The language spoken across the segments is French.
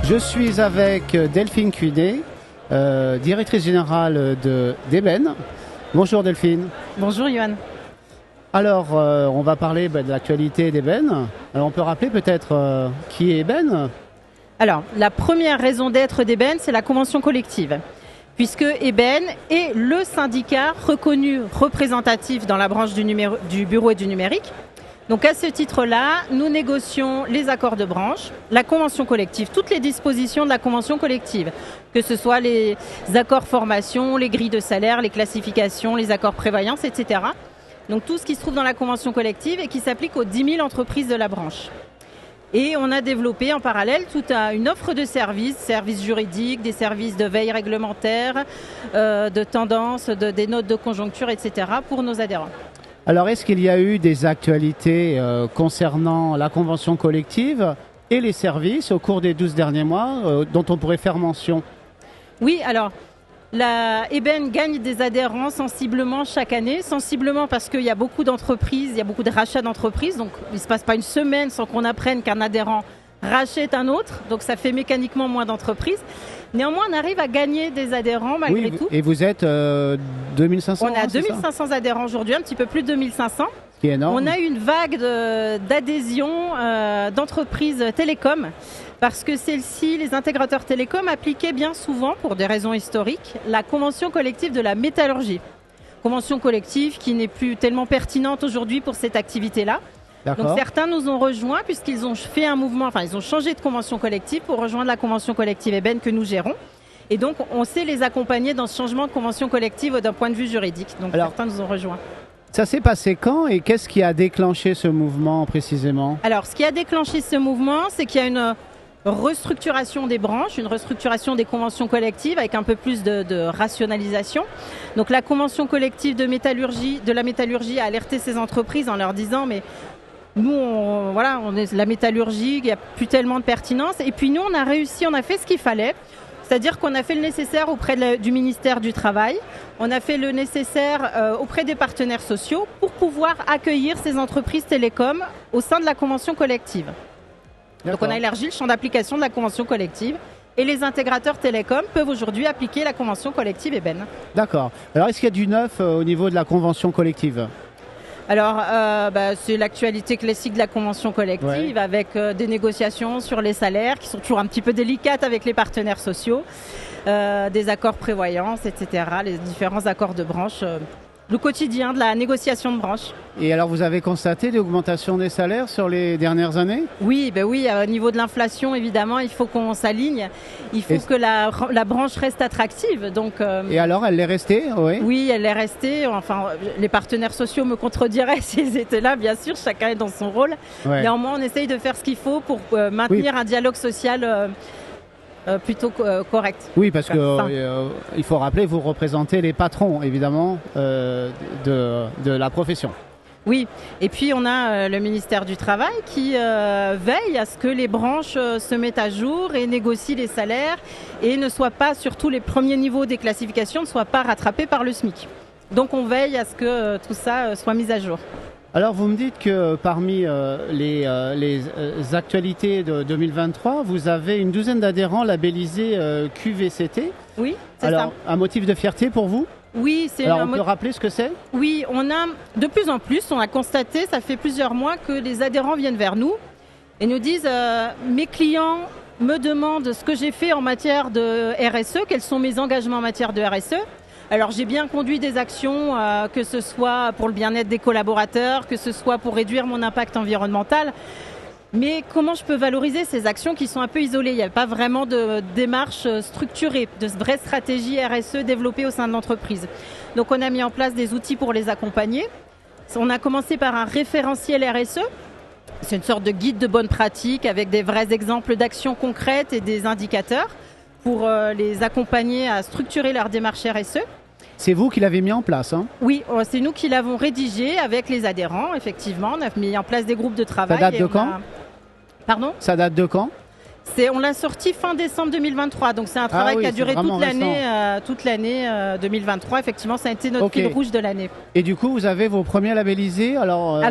Je suis avec Delphine Cuinet, directrice générale d'Eben. Bonjour Delphine. Bonjour Yohan. Alors, on va parler de l'actualité d'Eben. Alors, on peut rappeler peut-être qui est Eben ? Alors, la première raison d'être d'Eben, c'est la convention collective. Puisque Eben est le syndicat reconnu représentatif dans la branche du bureau et du numérique. Donc à ce titre-là, nous négocions les accords de branche, la convention collective, toutes les dispositions de la convention collective, que ce soit les accords formation, les grilles de salaire, les classifications, les accords prévoyance, etc. Donc tout ce qui se trouve dans la convention collective et qui s'applique aux 10 000 entreprises de la branche. Et on a développé en parallèle toute une offre de services juridiques, des services de veille réglementaire, de tendance, des notes de conjoncture, etc. pour nos adhérents. Alors, est-ce qu'il y a eu des actualités concernant la convention collective et les services au cours des 12 derniers mois dont on pourrait faire mention ? Oui, alors, la Eben gagne des adhérents sensiblement chaque année, sensiblement parce qu'il y a beaucoup d'entreprises, il y a beaucoup de rachats d'entreprises, donc il ne se passe pas une semaine sans qu'on apprenne qu'un adhérent rachète un autre, donc ça fait mécaniquement moins d'entreprises. Néanmoins, on arrive à gagner des adhérents malgré tout. Et vous êtes 2500 On a 2500 adhérents aujourd'hui, un petit peu plus de 2500. Ce qui est énorme. On a eu une vague d'adhésion d'entreprises télécoms parce que celles-ci, les intégrateurs télécoms, appliquaient bien souvent, pour des raisons historiques, la convention collective de la métallurgie. Convention collective qui n'est plus tellement pertinente aujourd'hui pour cette activité-là. D'accord. Donc certains nous ont rejoints puisqu'ils ont fait un mouvement, enfin ils ont changé de convention collective pour rejoindre la convention collective Eben que nous gérons. Et donc on sait les accompagner dans ce changement de convention collective d'un point de vue juridique. Donc certains nous ont rejoints. Ça s'est passé quand et qu'est-ce qui a déclenché ce mouvement précisément ? Alors ce qui a déclenché ce mouvement, c'est qu'il y a une restructuration des branches, une restructuration des conventions collectives avec un peu plus de rationalisation. Donc la convention collective de la métallurgie a alerté ces entreprises en leur disant mais nous, on est la métallurgie, il n'y a plus tellement de pertinence. Et puis nous, on a fait ce qu'il fallait. C'est-à-dire qu'on a fait le nécessaire auprès du ministère du Travail. On a fait le nécessaire auprès des partenaires sociaux pour pouvoir accueillir ces entreprises télécoms au sein de la convention collective. Donc on a élargi le champ d'application de la convention collective. Et les intégrateurs télécoms peuvent aujourd'hui appliquer la convention collective Eben. D'accord. Alors est-ce qu'il y a du neuf au niveau de la convention collective ? Alors, c'est l'actualité classique de la convention collective avec des négociations sur les salaires qui sont toujours un petit peu délicates avec les partenaires sociaux, des accords prévoyance, etc., les différents accords de branche, le quotidien de la négociation de branche. Et alors, vous avez constaté l'augmentation des salaires sur les dernières années ? Oui, au niveau de l'inflation, évidemment, il faut qu'on s'aligne. Il faut que la branche reste attractive. Donc, et alors, elle est restée ? Oui, elle est restée. Enfin, les partenaires sociaux me contrediraient s'ils étaient là, bien sûr. Chacun est dans son rôle. Ouais. Néanmoins, on essaye de faire ce qu'il faut pour maintenir un dialogue social plutôt correct. Oui, parce qu'il faut rappeler, vous représentez les patrons, évidemment, de la profession. Oui, et puis on a le ministère du Travail qui veille à ce que les branches se mettent à jour et négocient les salaires et ne soient pas, surtout les premiers niveaux des classifications, ne soient pas rattrapés par le SMIC. Donc on veille à ce que tout ça soit mis à jour. Alors vous me dites que parmi les actualités de 2023, vous avez une douzaine d'adhérents labellisés QVCT. Oui, c'est ça. Alors, un motif de fierté pour vous ? Oui, c'est alors on peut rappeler ce que c'est ? Oui, on a de plus en plus, on a constaté, ça fait plusieurs mois que les adhérents viennent vers nous et nous disent mes clients me demandent ce que j'ai fait en matière de RSE, quels sont mes engagements en matière de RSE. Alors j'ai bien conduit des actions, que ce soit pour le bien-être des collaborateurs, que ce soit pour réduire mon impact environnemental. Mais comment je peux valoriser ces actions qui sont un peu isolées ? Il n'y a pas vraiment de démarche structurée, de vraie stratégie RSE développée au sein de l'entreprise. Donc on a mis en place des outils pour les accompagner. On a commencé par un référentiel RSE. C'est une sorte de guide de bonne pratique avec des vrais exemples d'actions concrètes et des indicateurs pour les accompagner à structurer leur démarche RSE. C'est vous qui l'avez mis en place, hein ? Oui, c'est nous qui l'avons rédigé avec les adhérents, effectivement. On a mis en place des groupes de travail. Ça date de quand ? Pardon ? Ça date de quand ? On l'a sorti fin décembre 2023, donc c'est un travail qui a duré toute l'année 2023. Effectivement, ça a été notre fil rouge de l'année. Et du coup, vous avez vos premiers labellisés alors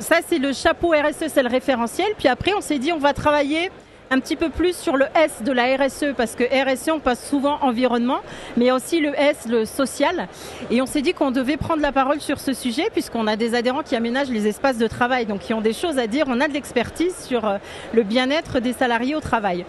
ça, c'est le chapeau RSE, c'est le référentiel. Puis après, on s'est dit, on va travailler un petit peu plus sur le S de la RSE, parce que RSE, on passe souvent environnement, mais il y a aussi le S, le social. Et on s'est dit qu'on devait prendre la parole sur ce sujet, puisqu'on a des adhérents qui aménagent les espaces de travail, donc qui ont des choses à dire. On a de l'expertise sur le bien-être des salariés au travail.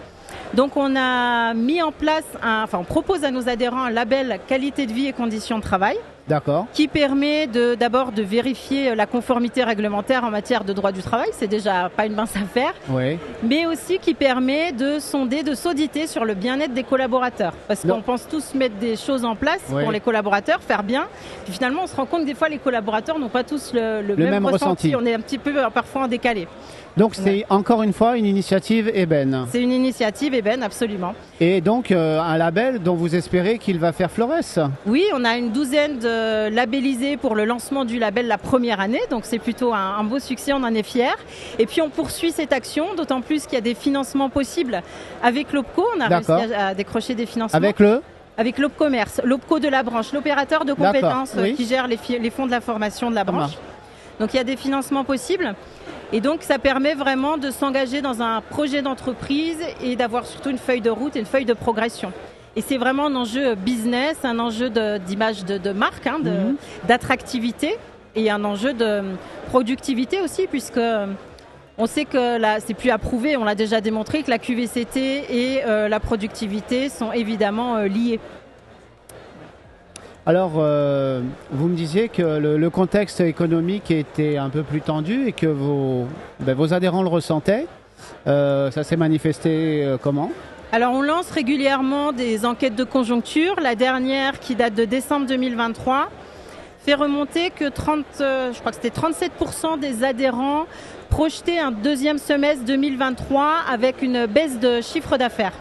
Donc on a mis en place, on propose à nos adhérents un label qualité de vie et conditions de travail. D'accord. Qui permet d'abord de vérifier la conformité réglementaire en matière de droit du travail, c'est déjà pas une mince affaire, Oui. mais aussi qui permet de sonder, de s'auditer sur le bien-être des collaborateurs. Parce qu'on pense tous mettre des choses en place pour les collaborateurs, faire bien, puis finalement on se rend compte que des fois les collaborateurs n'ont pas tous le même ressenti, on est un petit peu parfois en décalé. Donc c'est encore une fois une initiative ébène. C'est une initiative ébène, absolument. Et donc un label dont vous espérez qu'il va faire florès. Oui, on a une douzaine de labellisés pour le lancement du label la première année, donc c'est plutôt un beau succès, on en est fiers. Et puis on poursuit cette action, d'autant plus qu'il y a des financements possibles avec l'OPCO, on a réussi à décrocher des financements. Avec l'OPCommerce, l'OPCO de la branche, l'opérateur de compétences qui gère les fonds de la formation de la branche. Donc il y a des financements possibles. Et donc ça permet vraiment de s'engager dans un projet d'entreprise et d'avoir surtout une feuille de route et une feuille de progression. Et c'est vraiment un enjeu business, un enjeu d'image de marque, d'attractivité et un enjeu de productivité aussi, puisque on sait que là, c'est plus à prouver, on l'a déjà démontré que la QVCT et la productivité sont évidemment liées. Alors, vous me disiez que le contexte économique était un peu plus tendu et que vos adhérents le ressentaient. Ça s'est manifesté comment ? Alors, on lance régulièrement des enquêtes de conjoncture. La dernière, qui date de décembre 2023, fait remonter que 37% des adhérents projetaient un deuxième semestre 2023 avec une baisse de chiffre d'affaires.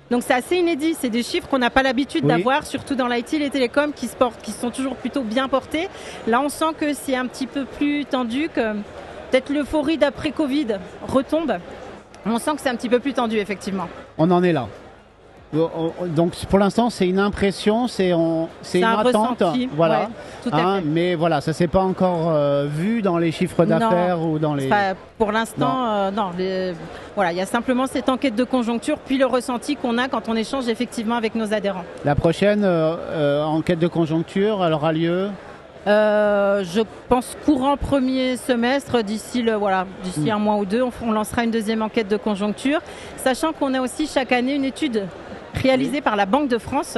Donc c'est assez inédit, c'est des chiffres qu'on n'a pas l'habitude d'avoir, surtout dans l'IT, les télécoms qui sont toujours plutôt bien portés. Là, on sent que c'est un petit peu plus tendu, que peut-être l'euphorie d'après-Covid retombe. On sent que c'est un petit peu plus tendu, effectivement. On en est là. Donc pour l'instant, c'est une impression, c'est une attente, ressenti, voilà. Tout à fait. Mais voilà, ça s'est pas encore vu dans les chiffres d'affaires ou dans les. Pour l'instant, non. Voilà, il y a simplement cette enquête de conjoncture, puis le ressenti qu'on a quand on échange effectivement avec nos adhérents. La prochaine enquête de conjoncture, elle aura lieu. Je pense courant premier semestre, d'ici un mois ou deux, on lancera une deuxième enquête de conjoncture, sachant qu'on a aussi chaque année une étude réalisée par la Banque de France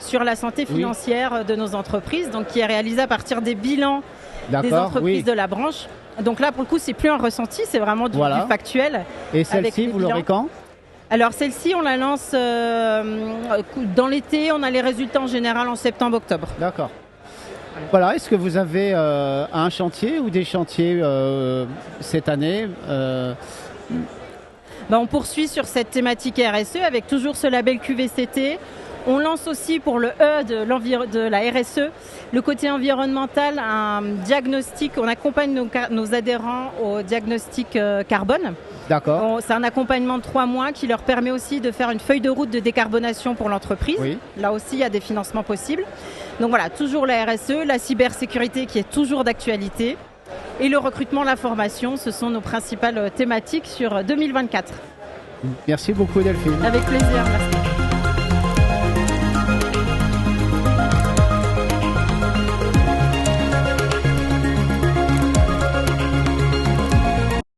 sur la santé financière de nos entreprises, donc qui est réalisée à partir des bilans des entreprises de la branche. Donc là, pour le coup, c'est plus un ressenti, c'est vraiment du factuel. Et celle-ci, vous l'aurez quand ? Alors celle-ci, on la lance dans l'été, on a les résultats en général en septembre-octobre. D'accord. Voilà, est-ce que vous avez un chantier ou des chantiers cette année On poursuit sur cette thématique RSE avec toujours ce label QVCT. On lance aussi pour le E de la RSE, le côté environnemental, un diagnostic. On accompagne nos adhérents au diagnostic carbone. D'accord. C'est un accompagnement de 3 mois qui leur permet aussi de faire une feuille de route de décarbonation pour l'entreprise. Oui. Là aussi, il y a des financements possibles. Donc voilà, toujours la RSE, la cybersécurité qui est toujours d'actualité et le recrutement, la formation, ce sont nos principales thématiques sur 2024. Merci beaucoup Delphine. Avec plaisir, merci.